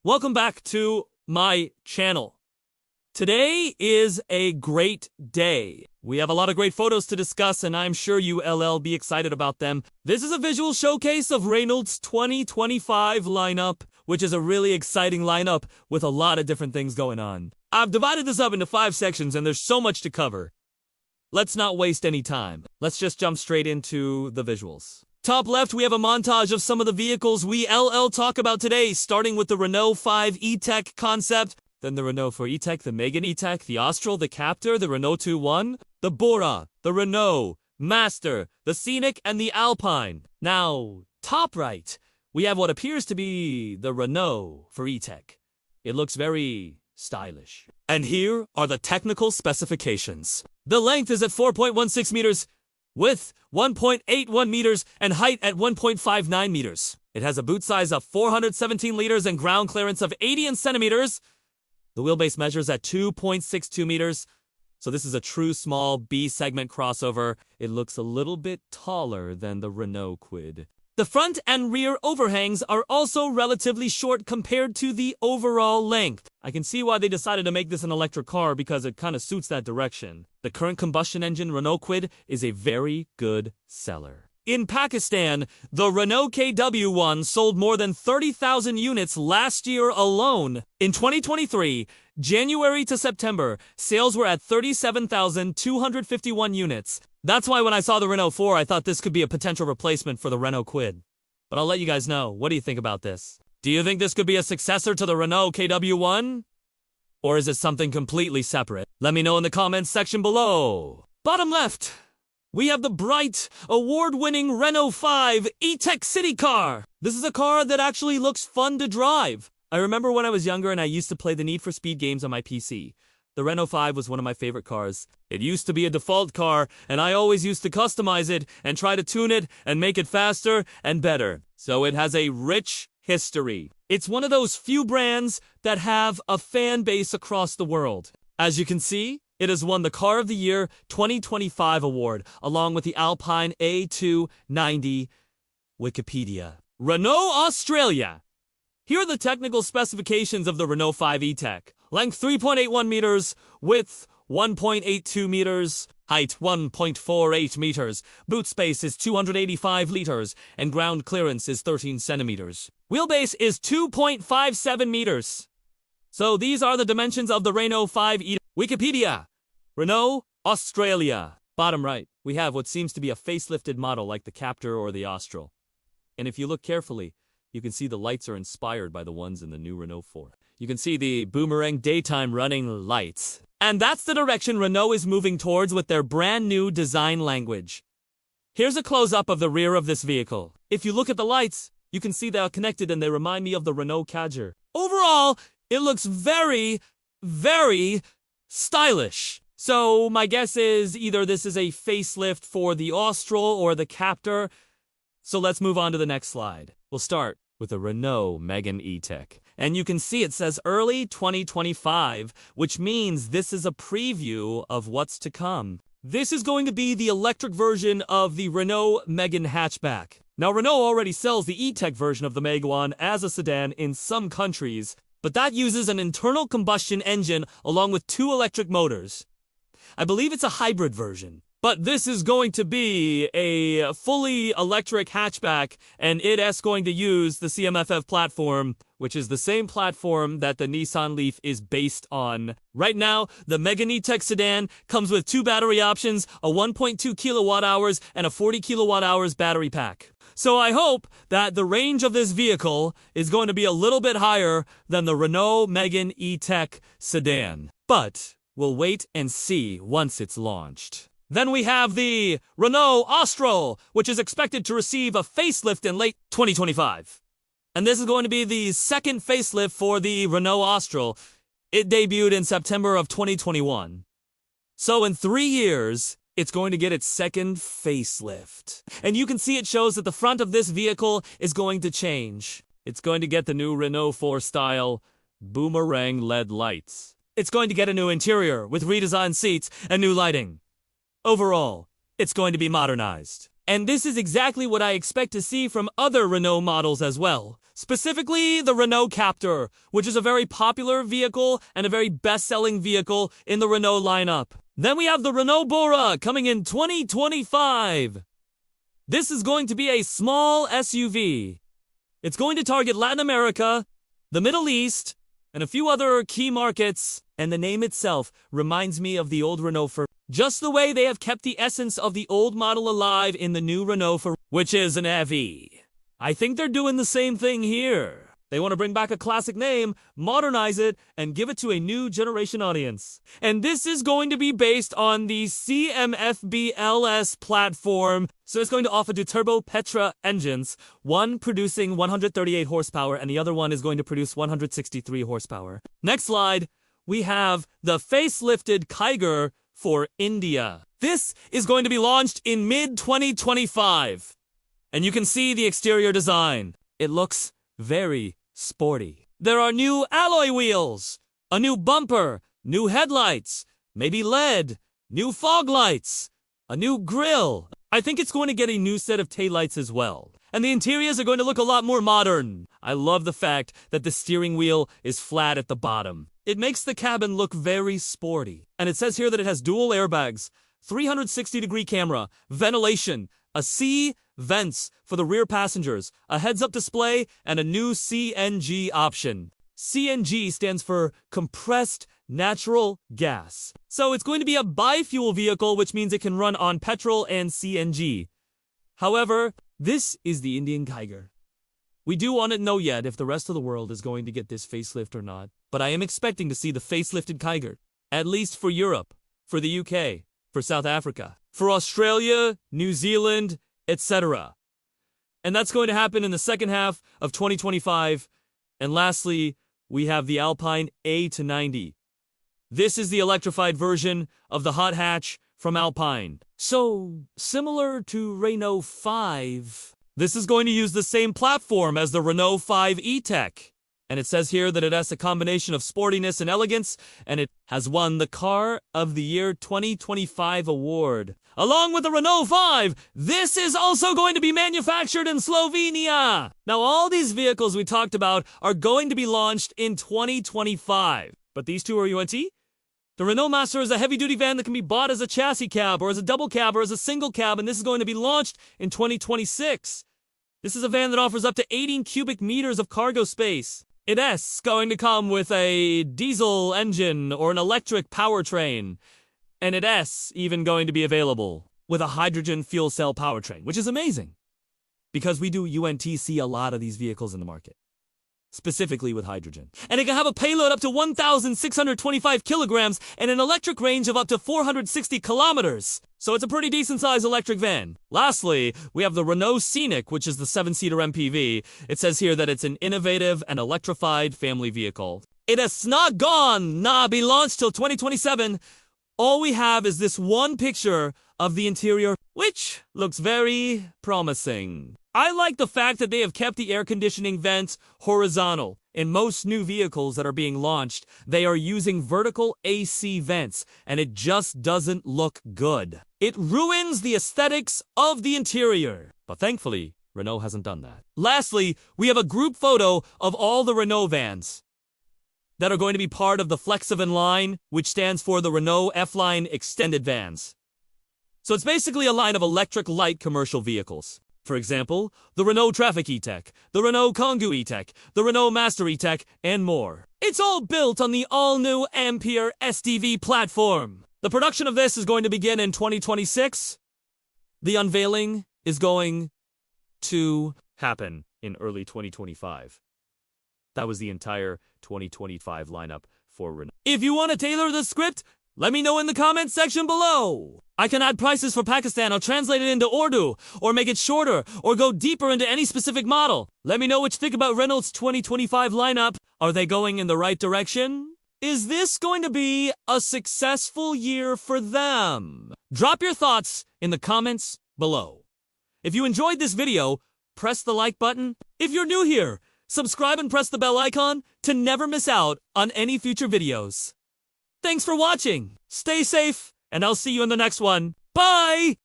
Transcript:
Welcome back to my channel. Today is a great day. We have a lot of great photos to discuss, and I'm sure you'll be excited about them. This is a visual showcase of Renault's 2025 lineup, which is a really exciting lineup with a lot of different things going on. I've divided this up into 5 sections, and there's so much to cover. Let's not waste any time. Let's just jump straight into the visuals. Top left, we have a montage of some of the vehicles we'll talk about today, starting with the Renault 5 E-Tech concept, then the Renault 4 E-Tech, the Megane E-Tech, the Austral, the Captur, the Renault 2.1, the Bora, the Renault, Master, the Scenic, and the Alpine. Now, top right, we have what appears to be the Renault 4 E-Tech. It looks very stylish. And here are the technical specifications. The length is at 4.16 meters, width 1.81 meters, and height at 1.59 meters. It has a boot size of 417 liters and ground clearance of 80 centimeters. The wheelbase measures at 2.62 meters, so this is a true small B-segment crossover. It looks a little bit taller than the Renault Kwid. The front and rear overhangs are also relatively short compared to the overall length. I can see why they decided to make this an electric car because it kind of suits that direction. The current combustion engine Renault Kwid is a very good seller. In Pakistan, the Renault KW1 sold more than 30,000 units last year alone. In 2023, January to September, sales were at 37,251 units. That's why when I saw the Renault 4, I thought this could be a potential replacement for the Renault Kwid. But I'll let you guys know. What do you think about this? Do you think this could be a successor to the Renault KW1? Or is it something completely separate? Let me know in the comments section below. Bottom left, we have the bright, award-winning Renault 5 E-Tech City Car. This is a car that actually looks fun to drive. I remember when I was younger and I used to play the Need for Speed games on my PC. The Renault 5 was one of my favorite cars. It used to be a default car, and I always used to customize it and try to tune it and make it faster and better. So it has a rich history. It's one of those few brands that have a fan base across the world. As you can see, it has won the Car of the Year 2025 award, along with the Alpine A290. Wikipedia. Renault Australia. Here are the technical specifications of the Renault 5 E-Tech. Length 3.81 meters, width 1.82 meters, height 1.48 meters, boot space is 285 liters, and ground clearance is 13 centimeters. Wheelbase is 2.57 meters. So these are the dimensions of the Renault 5 E-Tech. Wikipedia. Renault Australia. Bottom right, we have what seems to be a facelifted model like the Captur or the Austral. And if you look carefully, you can see the lights are inspired by the ones in the new Renault 4. You can see the boomerang daytime running lights. And that's the direction Renault is moving towards with their brand new design language. Here's a close-up of the rear of this vehicle. If you look at the lights, you can see they are connected and they remind me of the Renault Kiger. Overall, it looks very, very stylish. So my guess is either this is a facelift for the Austral or the Captur. So let's move on to the next slide. We'll start with the Renault Megane E-Tech. And you can see it says early 2025, which means this is a preview of what's to come. This is going to be the electric version of the Renault Megane hatchback. Now, Renault already sells the E-Tech version of the Megane as a sedan in some countries, but that uses an internal combustion engine along with 2 electric motors. I believe it's a hybrid version. But this is going to be a fully electric hatchback, and it's going to use the CMFF platform, which is the same platform that the Nissan Leaf is based on. Right now, the Megane E-Tech sedan comes with 2 battery options, a 1.2 kilowatt hours and a 40 kilowatt hours battery pack. So I hope that the range of this vehicle is going to be a little bit higher than the Renault Megane E-Tech sedan. But we'll wait and see once it's launched. Then we have the Renault Austral, which is expected to receive a facelift in late 2025. And this is going to be the second facelift for the Renault Austral. It debuted in September of 2021. So in 3 years, it's going to get its second facelift. And you can see it shows that the front of this vehicle is going to change. It's going to get the new Renault 4 style boomerang LED lights. It's going to get a new interior with redesigned seats and new lighting. Overall, it's going to be modernized. And this is exactly what I expect to see from other Renault models as well. Specifically, the Renault Captur, which is a very popular vehicle and a very best-selling vehicle in the Renault lineup. Then we have the Renault Bora coming in 2025. This is going to be a small SUV. It's going to target Latin America, the Middle East, and a few other key markets, and the name itself reminds me of the old Renault for just the way they have kept the essence of the old model alive in the new Renault for, which is an EV. I think they're doing the same thing here. They want to bring back a classic name, modernize it, and give it to a new generation audience. And this is going to be based on the CMF-B-LS platform, so it's going to offer two turbo Petra engines, one producing 138 horsepower and the other one is going to produce 163 horsepower. Next slide, we have the facelifted Kiger for India. This is going to be launched in mid-2025. And you can see the exterior design. It looks very sporty. There are new alloy wheels, a new bumper, new headlights, maybe LED, new fog lights, a new grille. I think it's going to get a new set of taillights as well. And the interiors are going to look a lot more modern. I love the fact that the steering wheel is flat at the bottom. It makes the cabin look very sporty. And it says here that it has dual airbags, 360-degree camera, ventilation, a C vents for the rear passengers, a heads-up display, and a new CNG option. CNG stands for compressed natural gas. So it's going to be a bi-fuel vehicle, which means it can run on petrol and CNG. However, this is the Indian Kiger. We do want to know yet if the rest of the world is going to get this facelift or not, but I am expecting to see the facelifted Kiger, at least for Europe, for the UK, for South Africa, for Australia, New Zealand, etc. And that's going to happen in the second half of 2025. And lastly, we have the Alpine A290. This is the electrified version of the hot hatch from Alpine. So, similar to Renault 5, this is going to use the same platform as the Renault 5 E-Tech. And it says here that it has a combination of sportiness and elegance, and it has won the Car of the Year 2025 award. Along with the Renault 5, this is also going to be manufactured in Slovenia. Now, all these vehicles we talked about are going to be launched in 2025. But these two are UNT? The Renault Master is a heavy-duty van that can be bought as a chassis cab, or as a double cab, or as a single cab, and this is going to be launched in 2026. This is a van that offers up to 18 cubic meters of cargo space. It is going to come with a diesel engine or an electric powertrain. And it is even going to be available with a hydrogen fuel cell powertrain, which is amazing. Because we do UNTC a lot of these vehicles in the market. Specifically with hydrogen. And it can have a payload up to 1,625 kilograms and an electric range of up to 460 kilometers. So it's a pretty decent-sized electric van. Lastly, we have the Renault Scenic, which is the 7-seater MPV. It says here that it's an innovative and electrified family vehicle. It is not gone, be launched till 2027. All we have is this one picture of the interior, which looks very promising. I like the fact that they have kept the air conditioning vents horizontal. In most new vehicles that are being launched, they are using vertical AC vents, and it just doesn't look good. It ruins the aesthetics of the interior. But thankfully, Renault hasn't done that. Lastly, we have a group photo of all the Renault vans that are going to be part of the Flexivan line, which stands for the Renault F-Line Extended Vans. So it's basically a line of electric light commercial vehicles. For example, the Renault Trafic E-Tech, the Renault Kangoo E-Tech, the Renault Master E-Tech, and more. It's all built on the all-new Ampere SDV platform. The production of this is going to begin in 2026. The unveiling is going to happen in early 2025. That was the entire 2025 lineup for Renault. If you want to tailor the script, let me know in the comments section below. I can add prices for Pakistan or translate it into Urdu, or make it shorter, or go deeper into any specific model. Let me know what you think about Renault's 2025 lineup. Are they going in the right direction? Is this going to be a successful year for them? Drop your thoughts in the comments below. If you enjoyed this video, press the like button. If you're new here, subscribe and press the bell icon to never miss out on any future videos. Thanks for watching. Stay safe, and I'll see you in the next one. Bye!